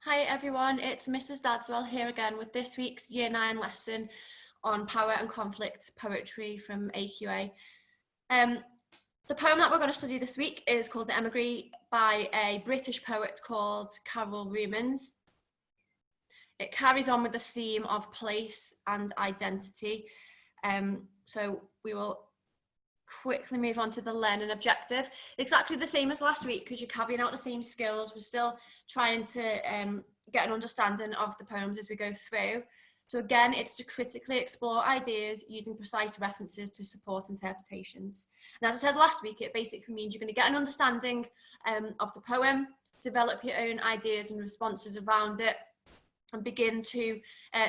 Hi everyone, it's Mrs. Dadswell here again with this week's Year 9 lesson on power and conflict poetry from AQA. The poem that we're going to study this week is called the Emigree by a British poet called Carol Reumans. It carries on with the theme of place and identity. So we will quickly move on to the learning objective. Exactly the same as last week because you're carrying out the same skills. We're still trying to get an understanding of the poems as we go through. So again, it's to critically explore ideas using precise references to support interpretations. And as I said last week, it basically means you're going to get an understanding of the poem, develop your own ideas and responses around it, and begin to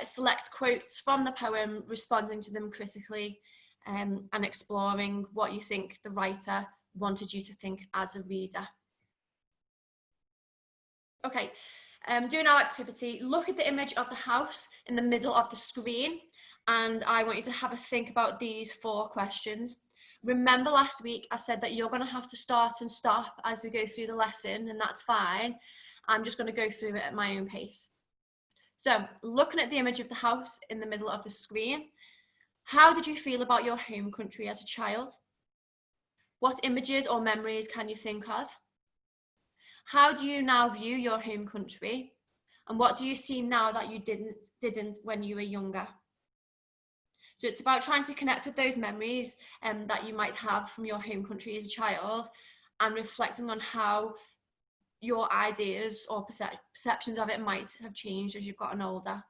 select quotes from the poem, responding to them critically, and exploring what you think the writer wanted you to think as a reader. Okay, doing our activity, look at the image of the house in the middle of the screen, and I want you to have a think about these 4 questions. Remember last week I said that you're going to have to start and stop as we go through the lesson, and that's fine. I'm just going to go through it at my own pace. So, looking at the image of the house in the middle of the screen, how did you feel about your home country as a child? What images or memories can you think of? How do you now view your home country? And what do you see now that you didn't when you were younger? So it's about trying to connect with those memories that you might have from your home country as a child and reflecting on how your ideas or perceptions of it might have changed as you've gotten older.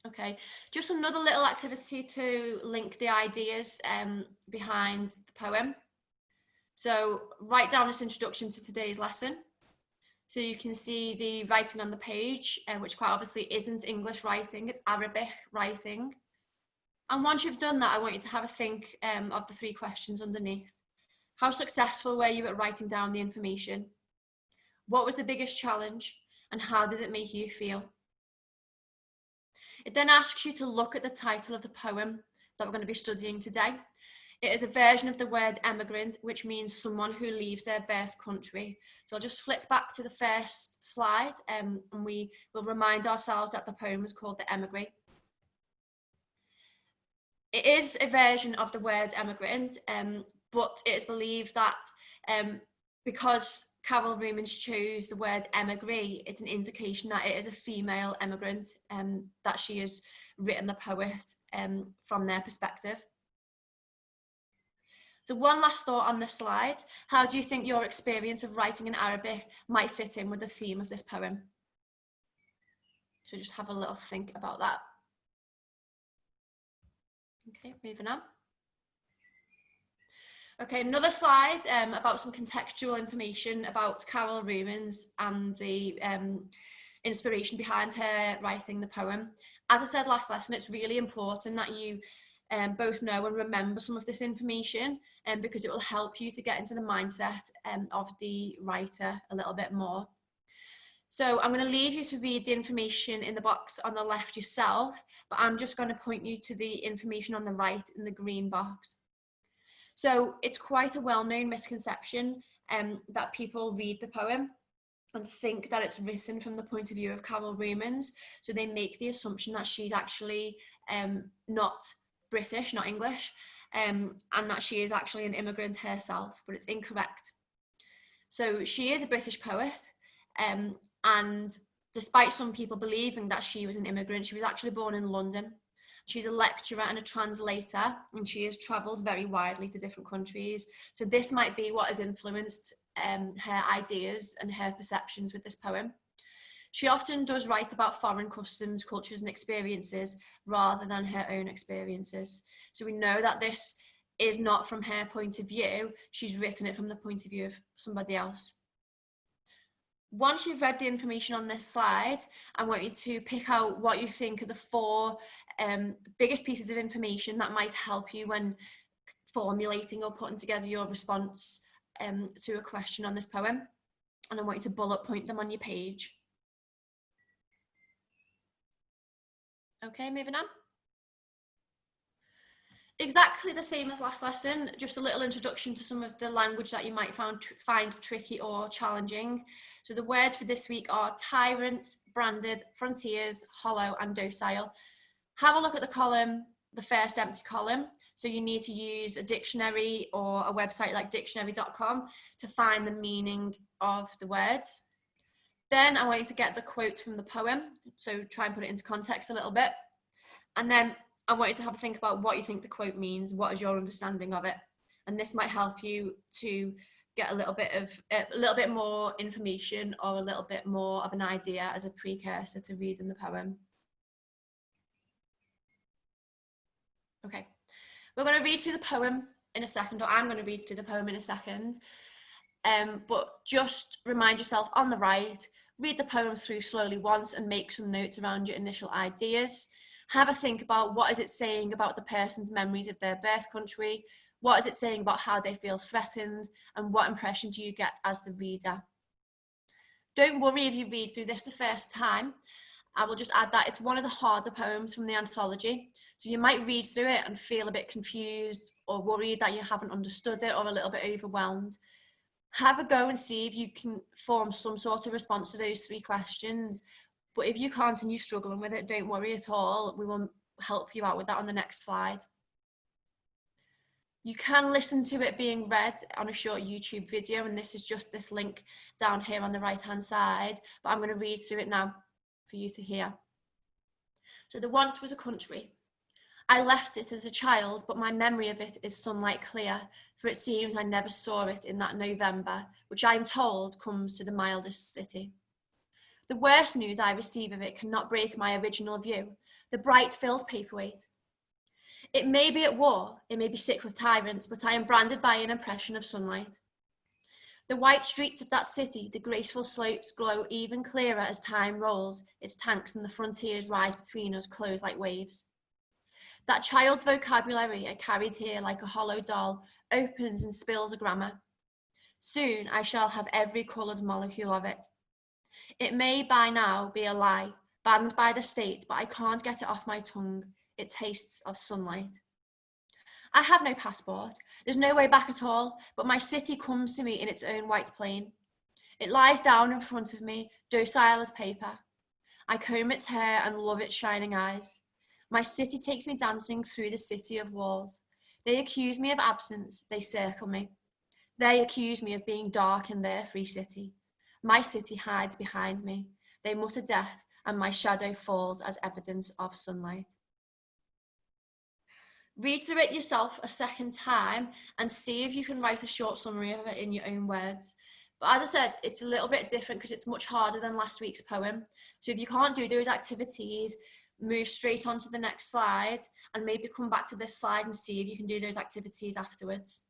Okay, just another little activity to link the ideas behind the poem. So write down this introduction to today's lesson. So you can see the writing on the page, which quite obviously isn't English writing, it's Arabic writing. And once you've done that, I want you to have a think of the 3 questions underneath. How successful were you at writing down the information? What was the biggest challenge? And how did it make you feel? It then asks you to look at the title of the poem that we're going to be studying today. It is a version of the word emigrant, which means someone who leaves their birth country. So I'll just flick back to the first slide and we will remind ourselves that the poem is called the Emigree. It is a version of the word emigrant, but it is believed that because Carol Reumans chose the word emigree, it's an indication that it is a female emigrant, that she has written the poet from their perspective. So one last thought on this slide. How do you think your experience of writing in Arabic might fit in with the theme of this poem? So just have a little think about that. Okay, moving on. Okay, another slide about some contextual information about Carol Reumans and the inspiration behind her writing the poem. As I said last lesson, it's really important that you both know and remember some of this information because it will help you to get into the mindset of the writer a little bit more. So I'm going to leave you to read the information in the box on the left yourself, but I'm just going to point you to the information on the right in the green box. So it's quite a well-known misconception that people read the poem and think that it's written from the point of view of Carol Reumans. So they make the assumption that she's actually not British, not English, and that she is actually an immigrant herself, but it's incorrect. So she is a British poet, and despite some people believing that she was an immigrant, she was actually born in London. She's a lecturer and a translator, and she has travelled very widely to different countries. So this might be what has influenced her ideas and her perceptions with this poem. She often does write about foreign customs, cultures and experiences rather than her own experiences. So we know that this is not from her point of view. She's written it from the point of view of somebody else. Once you've read the information on this slide, I want you to pick out what you think are the 4 biggest pieces of information that might help you when formulating or putting together your response to a question on this poem. And I want you to bullet point them on your page. Okay, moving on. Exactly the same as last lesson, just a little introduction to some of the language that you might find tricky or challenging. So the words for this week are tyrants, branded, frontiers, hollow, and docile. Have a look at the column, the first empty column. So you need to use a dictionary or a website like dictionary.com to find the meaning of the words. Then I want you to get the quote from the poem. So try and put it into context a little bit. And then I want you to have a think about what you think the quote means. What is your understanding of it? And this might help you to get a little bit more information or a little bit more of an idea as a precursor to reading the poem. Okay, we're going to read through the poem in a second, or I'm going to read through the poem in a second. But just remind yourself on the right, read the poem through slowly once and make some notes around your initial ideas. Have a think about what is it saying about the person's memories of their birth country, what is it saying about how they feel threatened, and what impression do you get as the reader. Don't worry if you read through this the first time. I will just add that it's one of the harder poems from the anthology, so you might read through it and feel a bit confused or worried that you haven't understood it or a little bit overwhelmed. Have a go and see if you can form some sort of response to those 3 questions. But if you can't and you're struggling with it, don't worry at all. We will help you out with that on the next slide. You can listen to it being read on a short YouTube video, and this is just this link down here on the right-hand side, but I'm going to read through it now for you to hear. So there once was a country. I left it as a child, but my memory of it is sunlight clear, for it seems I never saw it in that November, which I am told comes to the mildest city. The worst news I receive of it cannot break my original view, the bright filled paperweight. It may be at war, it may be sick with tyrants, but I am branded by an impression of sunlight. The white streets of that city, the graceful slopes glow even clearer as time rolls, its tanks and the frontiers rise between us, close like waves. That child's vocabulary I carried here like a hollow doll opens and spills a grammar. Soon I shall have every coloured molecule of it. It may by now be a lie, banned by the state, but I can't get it off my tongue. It tastes of sunlight. I have no passport. There's no way back at all, but my city comes to me in its own white plane. It lies down in front of me, docile as paper. I comb its hair and love its shining eyes. My city takes me dancing through the city of walls. They accuse me of absence, they circle me. They accuse me of being dark in their free city. My city hides behind me. They mutter death, and my shadow falls as evidence of sunlight. Read through it yourself a second time and see if you can write a short summary of it in your own words. But as I said, it's a little bit different because it's much harder than last week's poem. So if you can't do those activities, move straight on to the next slide and maybe come back to this slide and see if you can do those activities afterwards.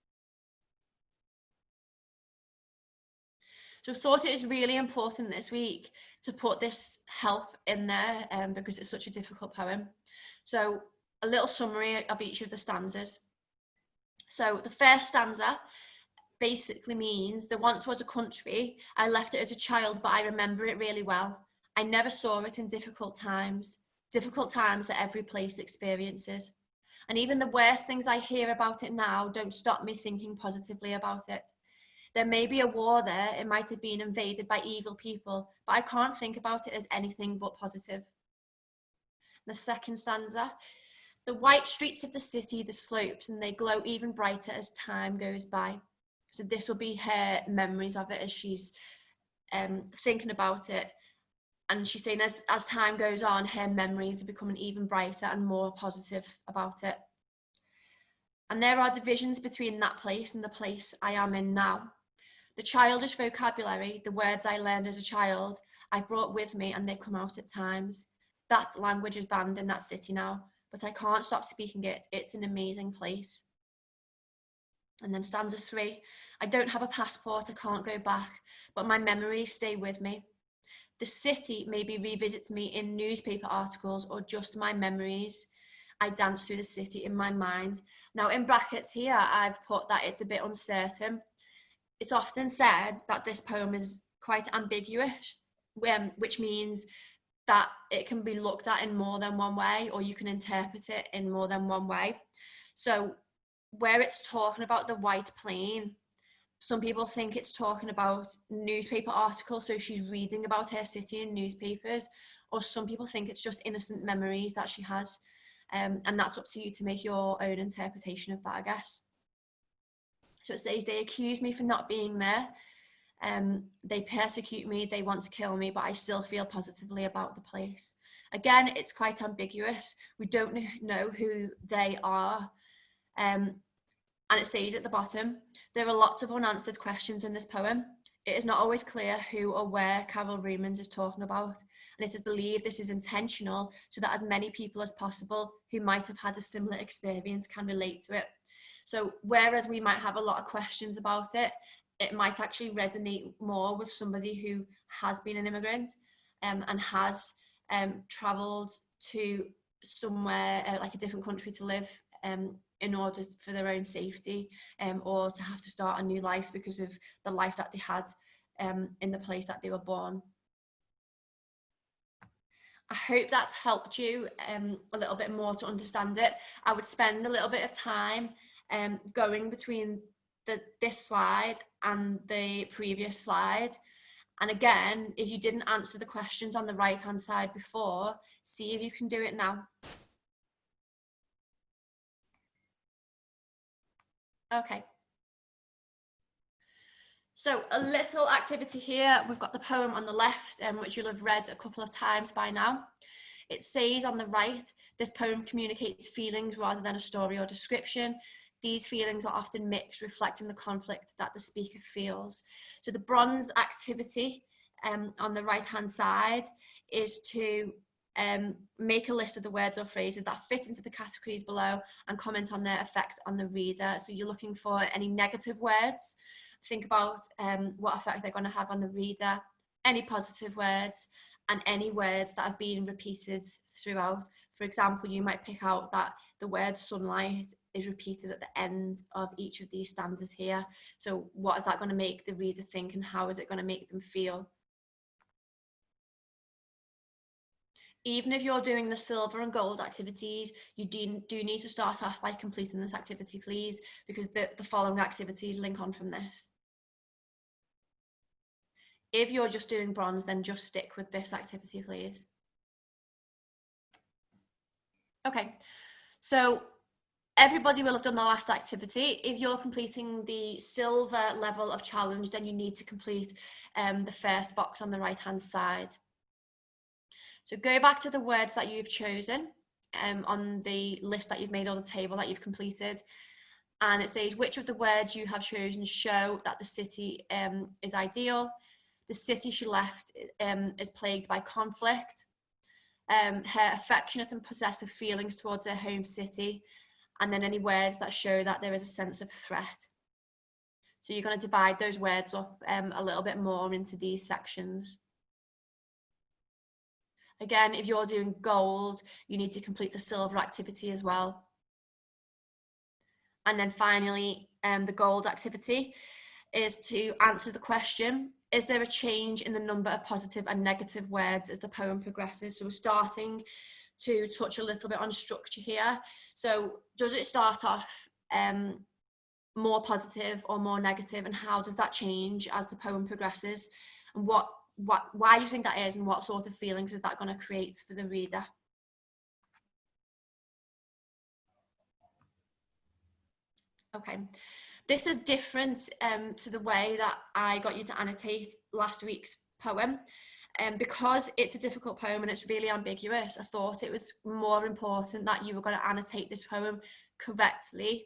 So I thought it is really important this week to put this help in there because it's such a difficult poem. So a little summary of each of the stanzas. So the first stanza basically means there once was a country. I left it as a child, but I remember it really well. I never saw it in difficult times that every place experiences. And even the worst things I hear about it now don't stop me thinking positively about it. There may be a war there, it might have been invaded by evil people, but I can't think about it as anything but positive. The second stanza, the white streets of the city, the slopes, and they glow even brighter as time goes by. So this will be her memories of it as she's thinking about it. And she's saying as time goes on, her memories are becoming even brighter and more positive about it. And there are divisions between that place and the place I am in now. The childish vocabulary, the words I learned as a child, I've brought with me and they come out at times. That language is banned in that city now, but I can't stop speaking it. It's an amazing place. And then stanza 3, I don't have a passport, I can't go back, but my memories stay with me. The city maybe revisits me in newspaper articles or just my memories. I dance through the city in my mind. Now in brackets here, I've put that it's a bit uncertain. It's often said that this poem is quite ambiguous, which means that it can be looked at in more than one way, or you can interpret it in more than one way. So where it's talking about the white plane, some people think it's talking about newspaper articles, so she's reading about her city in newspapers, or some people think it's just innocent memories that she has. And that's up to you to make your own interpretation of that, I guess. So it says, they accuse me for not being there. They persecute me, they want to kill me, but I still feel positively about the place. Again, it's quite ambiguous. We don't know who they are. And it says at the bottom, there are lots of unanswered questions in this poem. It is not always clear who or where Carol Rumens is talking about, and it is believed this is intentional so that as many people as possible who might have had a similar experience can relate to it. So whereas we might have a lot of questions about it, it might actually resonate more with somebody who has been an immigrant and has travelled to somewhere like a different country to live in order for their own safety, or to have to start a new life because of the life that they had in the place that they were born. I hope that's helped you a little bit more to understand it. I would spend a little bit of time going between this slide and the previous slide. And again, if you didn't answer the questions on the right-hand side before, see if you can do it now. Okay. So a little activity here. We've got the poem on the left, which you'll have read a couple of times by now. It says on the right, this poem communicates feelings rather than a story or description. These feelings are often mixed, reflecting the conflict that the speaker feels. So the bronze activity on the right-hand side is to make a list of the words or phrases that fit into the categories below and comment on their effect on the reader. So you're looking for any negative words. Think about what effect they're going to have on the reader, any positive words, and any words that have been repeated throughout. For example, you might pick out that the word sunlight is repeated at the end of each of these stanzas here. So what is that going to make the reader think, and how is it going to make them feel? Even if you're doing the silver and gold activities, you do need to start off by completing this activity, please, because the following activities link on from this. If you're just doing bronze, then just stick with this activity, please. Okay, so everybody will have done the last activity. If you're completing the silver level of challenge, then you need to complete the first box on the right-hand side. So go back to the words that you've chosen on the list that you've made, or the table that you've completed. And it says which of the words you have chosen show that the city is ideal. The city she left is plagued by conflict. Her affectionate and possessive feelings towards her home city. And then any words that show that there is a sense of threat. So you're going to divide those words up a little bit more into these sections. Again, if you're doing gold, you need to complete the silver activity as well. And then finally, the gold activity is to answer the question, is there a change in the number of positive and negative words as the poem progresses? So we're starting to touch a little bit on structure here. So does it start off more positive or more negative, and how does that change as the poem progresses? And why do you think that is, and what sort of feelings is that going to create for the reader? Okay, this is different to the way that I got you to annotate last week's poem. Because it's a difficult poem and it's really ambiguous, I thought it was more important that you were going to annotate this poem correctly,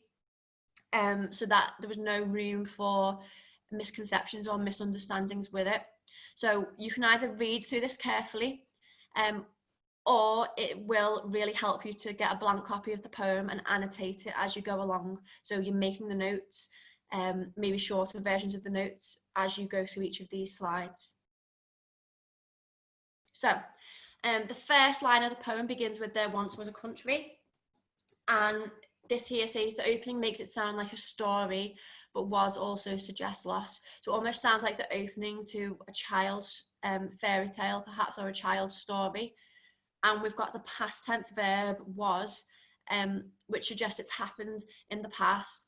so that there was no room for misconceptions or misunderstandings with it. So you can either read through this carefully, or it will really help you to get a blank copy of the poem and annotate it as you go along. So you're making the notes, maybe shorter versions of the notes as you go through each of these slides. So the first line of the poem begins with "There once was a country," and this here says the opening makes it sound like a story, but was also suggests loss. So it almost sounds like the opening to a child's fairy tale, perhaps, or a child's story. And we've got the past tense verb "was," which suggests it's happened in the past,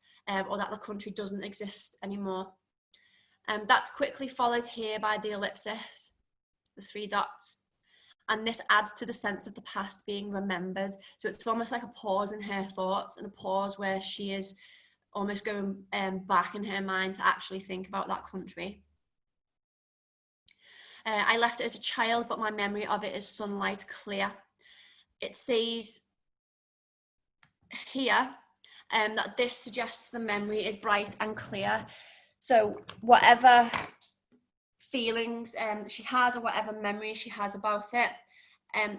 or that the country doesn't exist anymore. That's quickly followed here by the ellipsis, the 3 dots. And this adds to the sense of the past being remembered. So it's almost like a pause in her thoughts, and a pause where she is almost going back in her mind to actually think about that country. I left it as a child, but my memory of it is sunlight clear. It says here that this suggests the memory is bright and clear. So whatever feelings she has, or whatever memories she has about it,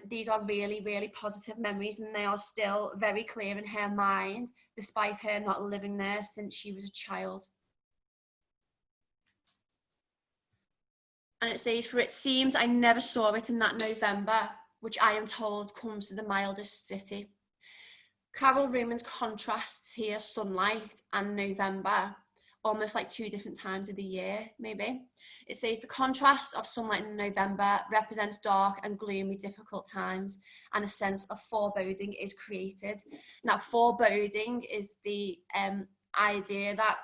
these are really, really positive memories, and they are still very clear in her mind, despite her not living there since she was a child. And it says, for it seems I never saw it in that November, which I am told comes to the mildest city. Carol Ruman's contrasts here sunlight and November, almost like 2 different times of the year, maybe. It says the contrast of sunlight in November represents dark and gloomy, difficult times, and a sense of foreboding is created. Now, foreboding is the idea that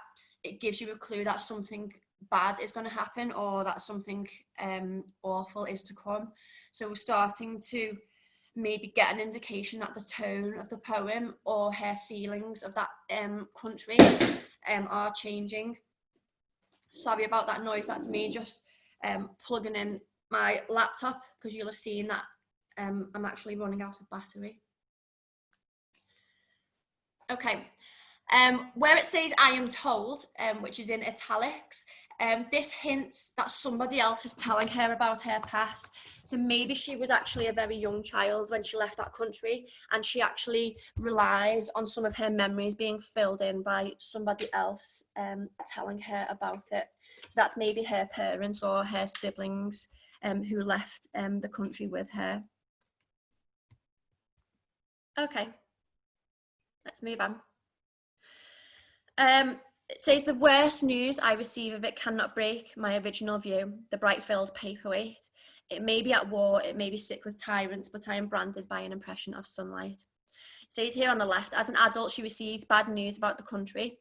it gives you a clue that something bad is going to happen, or that something awful is to come. So we're starting to maybe get an indication that the tone of the poem or her feelings of that country are changing. Sorry about that noise, that's me just plugging in my laptop, because you'll have seen that I'm actually running out of battery. Okay, where it says I am told, which is in italics, this hints that somebody else is telling her about her past. So maybe she was actually a very young child when she left that country, and she actually relies on some of her memories being filled in by somebody else telling her about it. So that's maybe her parents or her siblings who left the country with her. Okay, let's move on. It says, the worst news I receive of it cannot break my original view, the bright-filled paperweight. It may be at war, it may be sick with tyrants, but I am branded by an impression of sunlight. It says here on the left, as an adult, she receives bad news about the country.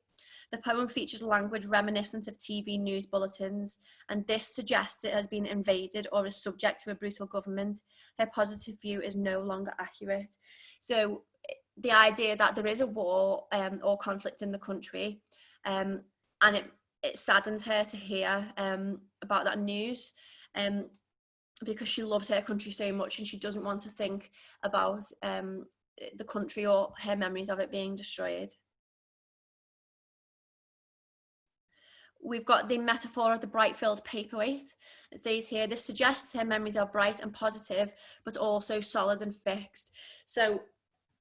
The poem features language reminiscent of TV news bulletins, and this suggests it has been invaded or is subject to a brutal government. Her positive view is no longer accurate. So the idea that there is a war or conflict in the country, and it saddens her to hear about that news, because she loves her country so much, and she doesn't want to think about the country or her memories of it being destroyed. We've got the metaphor of the bright-filled paperweight. It says here, this suggests her memories are bright and positive, but also solid and fixed. So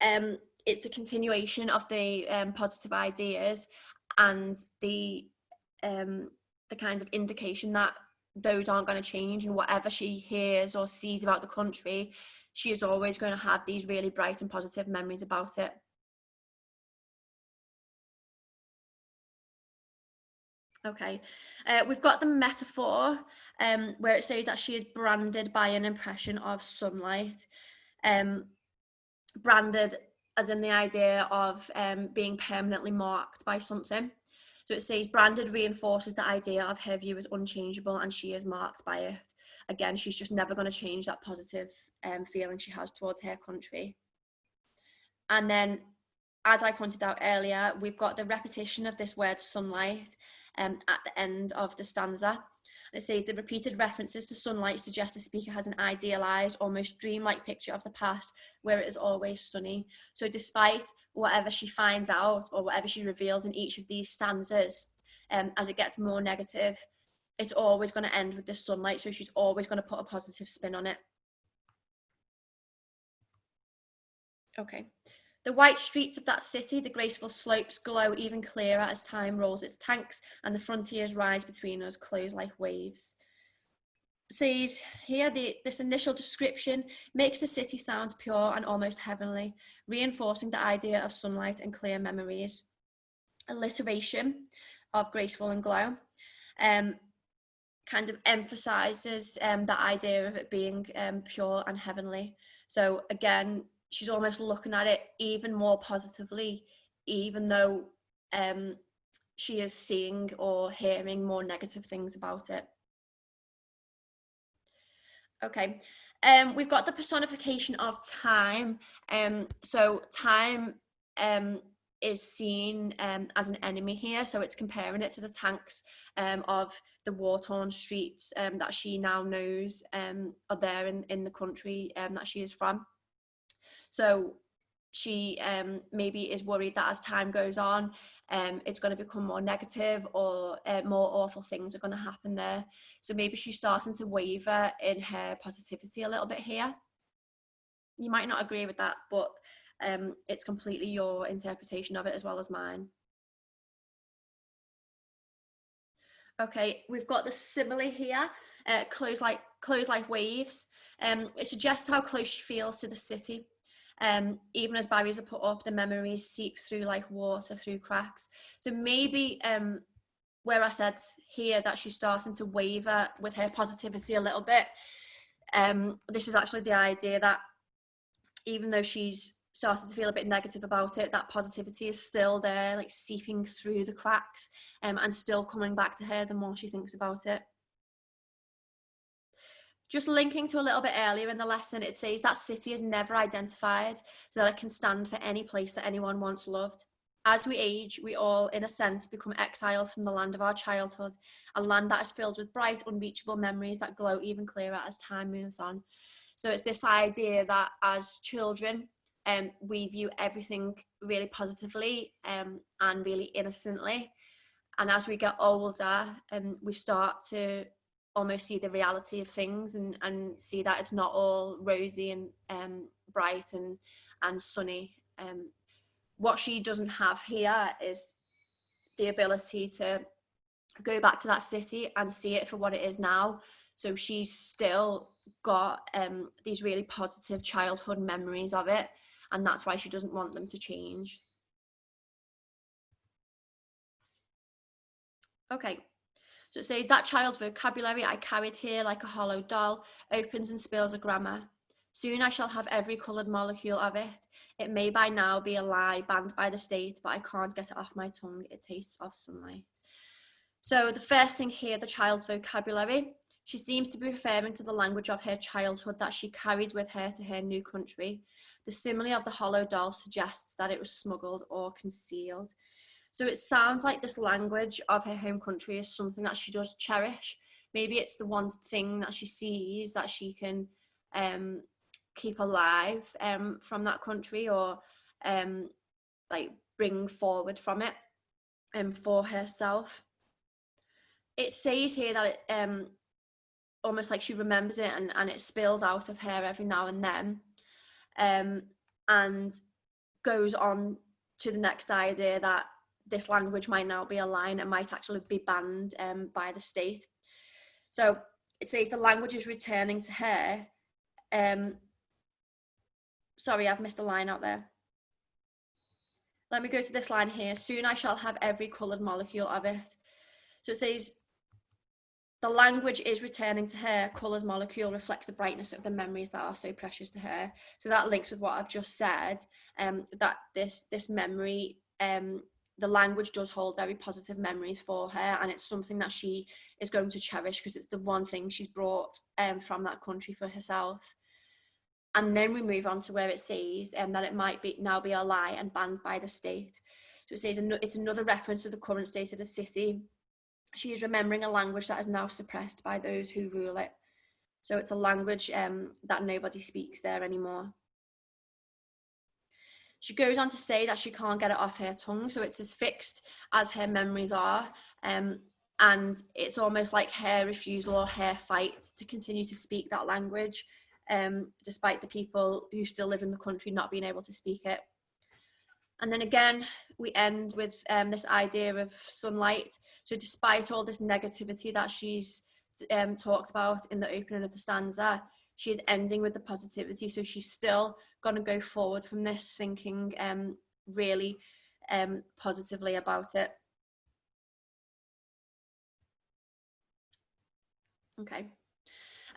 it's the continuation of the positive ideas, and the kind of indication that those aren't going to change, and whatever she hears or sees about the country, she is always going to have these really bright and positive memories about it. Okay, we've got the metaphor where it says that she is branded by an impression of sunlight. Branded as in the idea of being permanently marked by something. So it says branded reinforces the idea of her view as unchangeable, and she is marked by it. Again, she's just never going to change that positive feeling she has towards her country. And then, as I pointed out earlier, we've got the repetition of this word sunlight at the end of the stanza. And it says the repeated references to sunlight suggest the speaker has an idealized, almost dreamlike picture of the past where it is always sunny. So despite whatever she finds out or whatever she reveals in each of these stanzas, as it gets more negative, it's always going to end with the sunlight. So she's always going to put a positive spin on it. Okay. The white streets of that city, the graceful slopes glow even clearer as time rolls its tanks, and the frontiers rise between us, close like waves. It says here, this initial description makes the city sound pure and almost heavenly, reinforcing the idea of sunlight and clear memories. Alliteration of graceful and glow kind of emphasizes the idea of it being pure and heavenly. So again, she's almost looking at it even more positively, even though she is seeing or hearing more negative things about it. Okay, we've got the personification of time. So time is seen as an enemy here. So it's comparing it to the tanks of the war-torn streets that she now knows are there in the country that she is from. So she maybe is worried that as time goes on, it's going to become more negative, or more awful things are going to happen there. So maybe she's starting to waver in her positivity a little bit here. You might not agree with that, but it's completely your interpretation of it as well as mine. Okay, we've got the simile here, close like waves. It suggests how close she feels to the city. Even as barriers are put up, the memories seep through like water through cracks. So maybe where I said here that she's starting to waver with her positivity a little bit, this is actually the idea that even though she's started to feel a bit negative about it, that positivity is still there, like seeping through the cracks, and still coming back to her the more she thinks about it. Just linking to a little bit earlier in the lesson, it says that city is never identified so that it can stand for any place that anyone once loved. As we age, we all, in a sense, become exiles from the land of our childhood, a land that is filled with bright, unreachable memories that glow even clearer as time moves on. So it's this idea that as children, we view everything really positively and really innocently. And as we get older, we start to almost see the reality of things, and see that it's not all rosy and bright and sunny. What she doesn't have here is the ability to go back to that city and see it for what it is now. So she's still got these really positive childhood memories of it, and that's why she doesn't want them to change. Okay, so it says that child's vocabulary I carried here like a hollow doll opens and spills a grammar. Soon I shall have every coloured molecule of it. It may by now be a lie banned by the state, but I can't get it off my tongue. It tastes of sunlight. So the first thing here, the child's vocabulary. She seems to be referring to the language of her childhood that she carries with her to her new country. The simile of the hollow doll suggests that it was smuggled or concealed. So it sounds like this language of her home country is something that she does cherish. Maybe it's the one thing that she sees that she can keep alive from that country, or like bring forward from it for herself. It says here that it almost like she remembers it, and it spills out of her every now and then, and goes on to the next idea that this language might now be a line and might actually be banned by the state. So it says the language is returning to her. Sorry, I've missed a line out there. Let me go to this line here. Soon I shall have every coloured molecule of it. So it says the language is returning to her. Colours molecule reflects the brightness of the memories that are so precious to her. So that links with what I've just said, that this memory, the language does hold very positive memories for her, and it's something that she is going to cherish because it's the one thing she's brought from that country for herself. And then we move on to where it says that it might be now be a lie and banned by the state. So it says it's another reference to the current state of the city. She is remembering a language that is now suppressed by those who rule it. So it's a language that nobody speaks there anymore. She goes on to say that she can't get it off her tongue, so it's as fixed as her memories are, and it's almost like her refusal or her fight to continue to speak that language, despite the people who still live in the country not being able to speak it. And then again, we end with this idea of sunlight. So despite all this negativity that she's talked about in the opening of the stanza, she's ending with the positivity. So she's still going to go forward from this thinking really positively about it. Okay.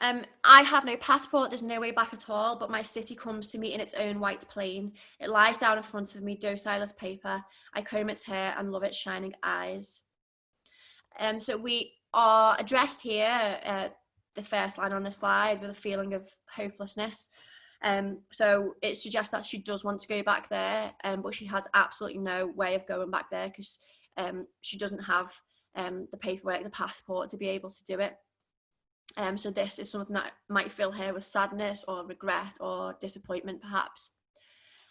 I have no passport, there's no way back at all, but my city comes to me in its own white plane. It lies down in front of me, docile as paper. I comb its hair and love its shining eyes. So we are addressed here, the first line on the slide, with a feeling of hopelessness. So it suggests that she does want to go back there, but she has absolutely no way of going back there because she doesn't have the paperwork, the passport to be able to do it. So this is something that might fill her with sadness or regret or disappointment, perhaps.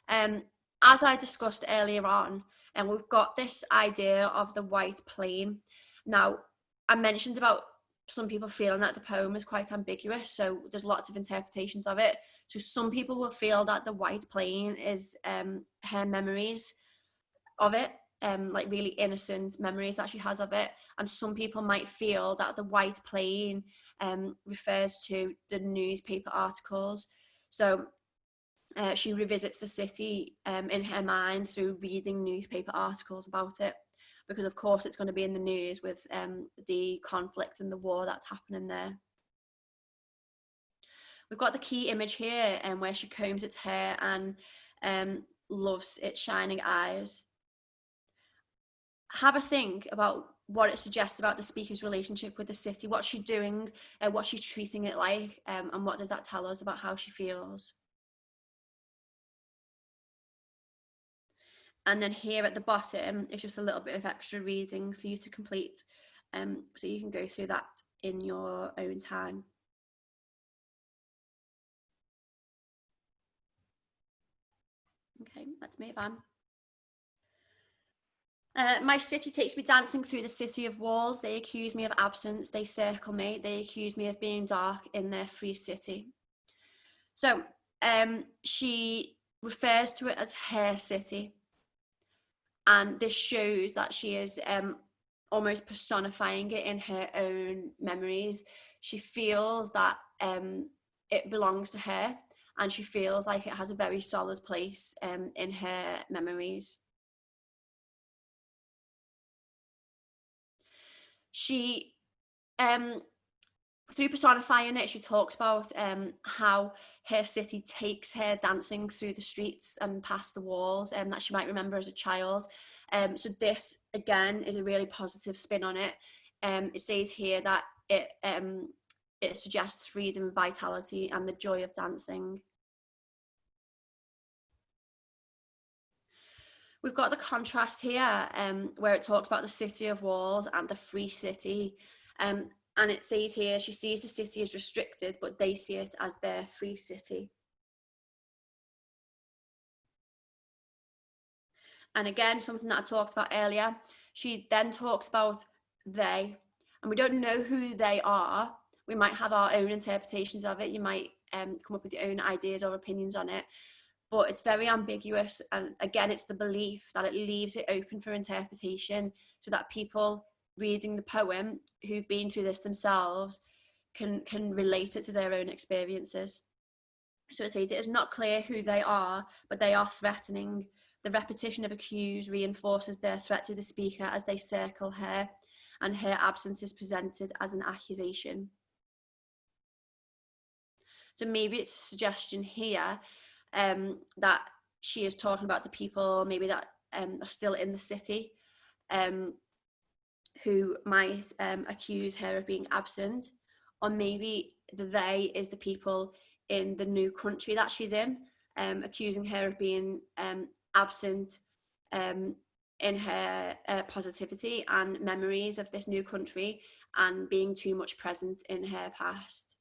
As I discussed earlier on, and we've got this idea of the white plane. Now, I mentioned about some people feeling that the poem is quite ambiguous, so there's lots of interpretations of it. So some people will feel that the white plane is her memories of it, like really innocent memories that she has of it. And some people might feel that the white plane refers to the newspaper articles. So she revisits the city in her mind through reading newspaper articles about it, because of course it's going to be in the news with the conflict and the war that's happening there. We've got the key image here where she combs its hair and loves its shining eyes. Have a think about what it suggests about the speaker's relationship with the city. What's she doing? What's she treating it like? And what does that tell us about how she feels? And then here at the bottom, it's just a little bit of extra reading for you to complete. So you can go through that in your own time. Okay, let's move on. My city takes me dancing through the city of walls. They accuse me of absence. They circle me. They accuse me of being dark in their free city. So she refers to it as her city. And this shows that she is almost personifying it in her own memories. She feels that it belongs to her, and she feels like it has a very solid place in her memories. She, through personifying it, she talks about how her city takes her dancing through the streets and past the walls that she might remember as a child. So this, again, is a really positive spin on it. It says here that it suggests freedom, vitality, and the joy of dancing. We've got the contrast here where it talks about the city of walls and the free city. And it says here, she sees the city as restricted, but they see it as their free city. And again, something that I talked about earlier, she then talks about they, and we don't know who they are. We might have our own interpretations of it. You might come up with your own ideas or opinions on it, but it's very ambiguous. And again, it's the belief that it leaves it open for interpretation so that people reading the poem who've been through this themselves can relate it to their own experiences. So it says it is not clear who they are, but they are threatening. The repetition of accuse reinforces their threat to the speaker as they circle her, and her absence is presented as an accusation. So maybe it's a suggestion here that she is talking about the people maybe that are still in the city who might accuse her of being absent, or maybe the they is the people in the new country that she's in, accusing her of being absent in her positivity and memories of this new country and being too much present in her past.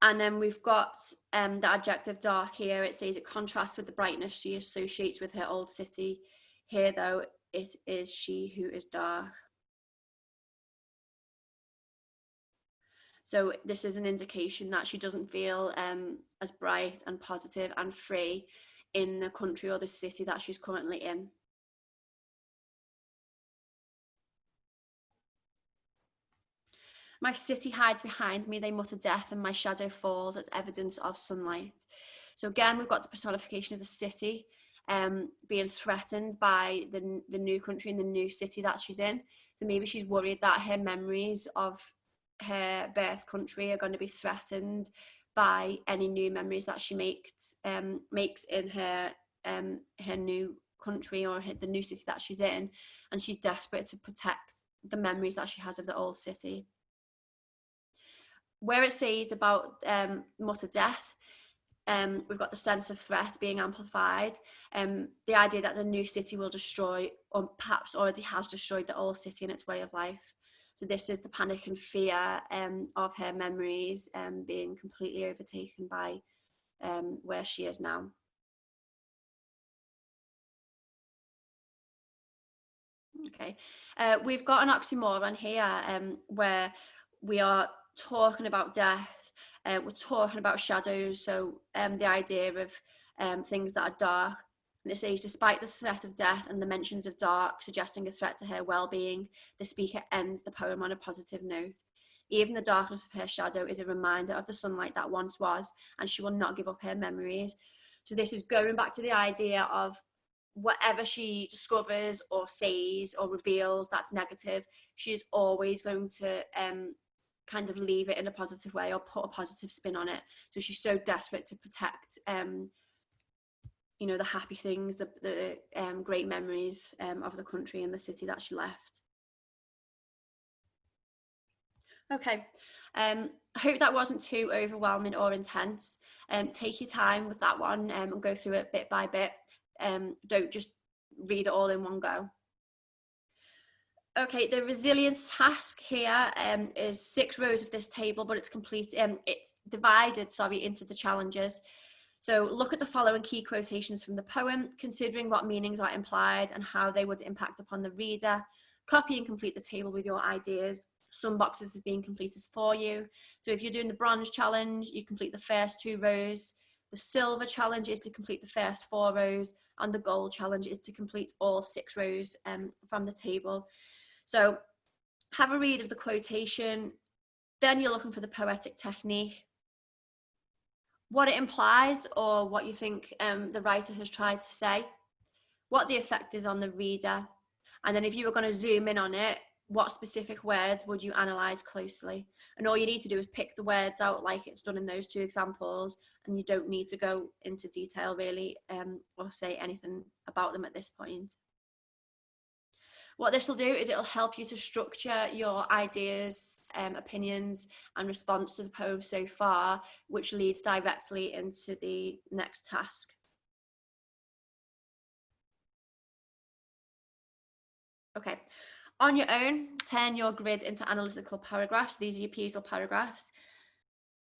And then we've got the adjective dark here. It says it contrasts with the brightness she associates with her old city. Here, though, it is she who is dark. So this is an indication that she doesn't feel as bright and positive and free in the country or the city that she's currently in. My city hides behind me, they mutter death, and my shadow falls as evidence of sunlight. So again, we've got the personification of the city. being threatened by the new country and the new city that she's in. So maybe she's worried that her memories of her birth country are going to be threatened by any new memories that she makes in her new country or the new city that she's in, and she's desperate to protect the memories that she has of the old city. Where it says about mutter death, we've got the sense of threat being amplified, the idea that the new city will destroy, or perhaps already has destroyed, the old city and its way of life. So this is the panic and fear of her memories being completely overtaken by where she is now. Okay, we've got an oxymoron here where we are talking about death, we're talking about shadows, so the idea of things that are dark. And it says, despite the threat of death and the mentions of dark suggesting a threat to her well-being, the speaker ends the poem on a positive note. Even the darkness of her shadow is a reminder of the sunlight that once was, and she will not give up her memories. So this is going back to the idea of whatever she discovers or says or reveals that's negative, she is always going to kind of leave it in a positive way or put a positive spin on it. So she's so desperate to protect you know, the happy things, the great memories of the country and the city that she left. Okay, I hope that wasn't too overwhelming or intense. Take your time with that one and go through it bit by bit. Don't just read it all in one go. Okay, the resilience task here is 6 rows of this table, but it's divided into the challenges. So look at the following key quotations from the poem, considering what meanings are implied and how they would impact upon the reader. Copy and complete the table with your ideas. Some boxes have been completed for you. So if you're doing the bronze challenge, you complete the first 2 rows. The silver challenge is to complete the first 4 rows, and the gold challenge is to complete all 6 rows from the table. So have a read of the quotation, then you're looking for the poetic technique, what it implies or what you think the writer has tried to say, what the effect is on the reader, and then if you were going to zoom in on it, what specific words would you analyse closely? And all you need to do is pick the words out like it's done in those 2 examples, and you don't need to go into detail really or say anything about them at this point. What this will do is it'll help you to structure your ideas, opinions and response to the poem so far, which leads directly into the next task. Okay, on your own, turn your grid into analytical paragraphs. These are your PSL paragraphs.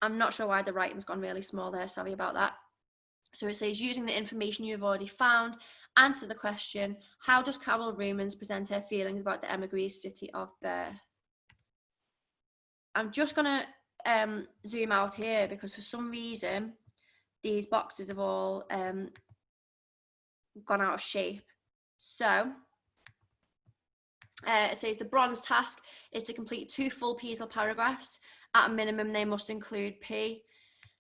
I'm not sure why the writing's gone really small there, sorry about that. So it says, using the information you've already found, answer the question, how does Carol Rumens present her feelings about the Emigree's city of birth? I'm just going to zoom out here because for some reason, these boxes have all gone out of shape. So it says the bronze task is to complete 2 full PSL paragraphs. At a minimum, they must include P.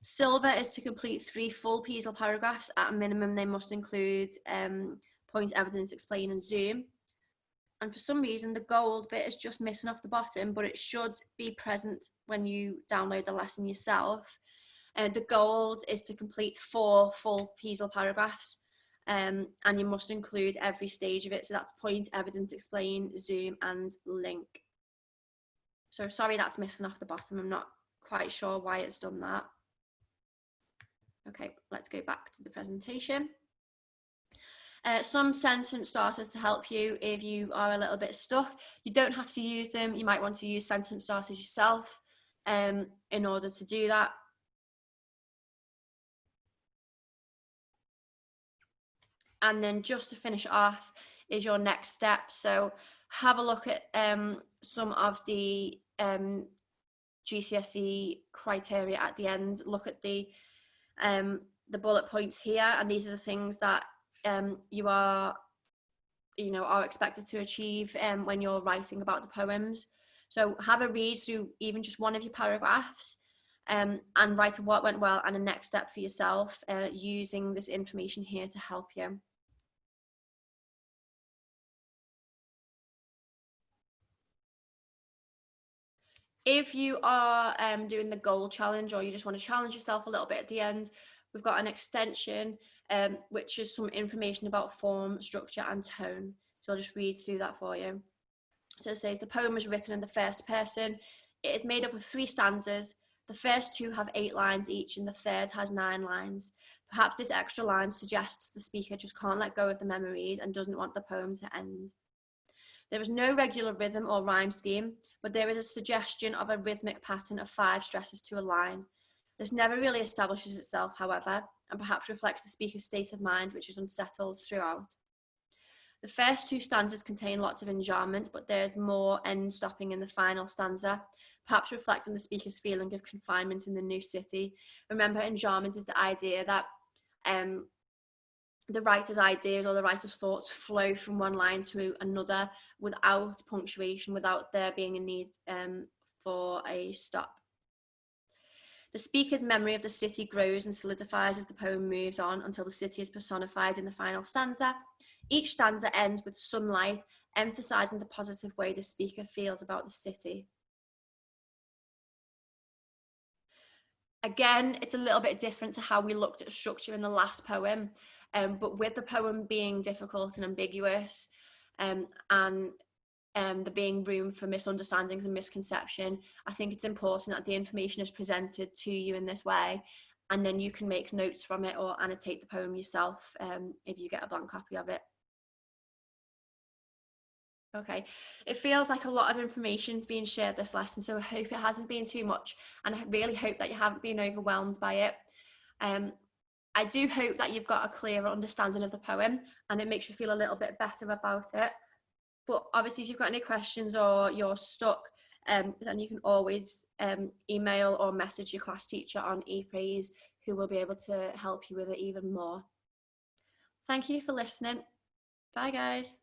Silver is to complete 3 full PSL paragraphs. At a minimum, they must include point, evidence, explain, and zoom. And for some reason, the gold bit is just missing off the bottom, but it should be present when you download the lesson yourself. The gold is to complete 4 full PSL paragraphs, and you must include every stage of it. So that's point, evidence, explain, zoom, and link. So sorry that's missing off the bottom. I'm not quite sure why it's done that. Okay, let's go back to the presentation. Some sentence starters to help you if you are a little bit stuck. You don't have to use them. You might want to use sentence starters yourself in order to do that. And then just to finish off is your next step. So have a look at some of the GCSE criteria at the end. Look at the bullet points here, and these are the things that you are expected to achieve when you're writing about the poems. So have a read through even just one of your paragraphs and write what went well and a next step for yourself using this information here to help you. If you are doing the goal challenge, or you just want to challenge yourself a little bit at the end, we've got an extension which is some information about form, structure and tone. So I'll just read through that for you. So it says the poem is written in the first person. It is made up of 3 stanzas. The first 2 have 8 lines each and the third has 9 lines. Perhaps this extra line suggests the speaker just can't let go of the memories and doesn't want the poem to end. There is no regular rhythm or rhyme scheme, but there is a suggestion of a rhythmic pattern of 5 stresses to a line. This never really establishes itself, however, and perhaps reflects the speaker's state of mind, which is unsettled throughout. The first 2 stanzas contain lots of enjambment, but there's more end stopping in the final stanza, perhaps reflecting the speaker's feeling of confinement in the new city. Remember, enjambment is the idea that the writer's ideas or the writer's thoughts flow from one line to another without punctuation, without there being a need for a stop. The speaker's memory of the city grows and solidifies as the poem moves on until the city is personified in the final stanza. Each stanza ends with sunlight, emphasizing the positive way the speaker feels about the city. Again, it's a little bit different to how we looked at structure in the last poem, but with the poem being difficult and ambiguous, and there being room for misunderstandings and misconception, I think it's important that the information is presented to you in this way, and then you can make notes from it or annotate the poem yourself if you get a blank copy of it. Okay, it feels like a lot of information is being shared this lesson, so I hope it hasn't been too much, and I really hope that you haven't been overwhelmed by it. I do hope that you've got a clearer understanding of the poem and it makes you feel a little bit better about it. But obviously, if you've got any questions or you're stuck, then you can always email or message your class teacher on ePraise, who will be able to help you with it even more. Thank you for listening. Bye, guys.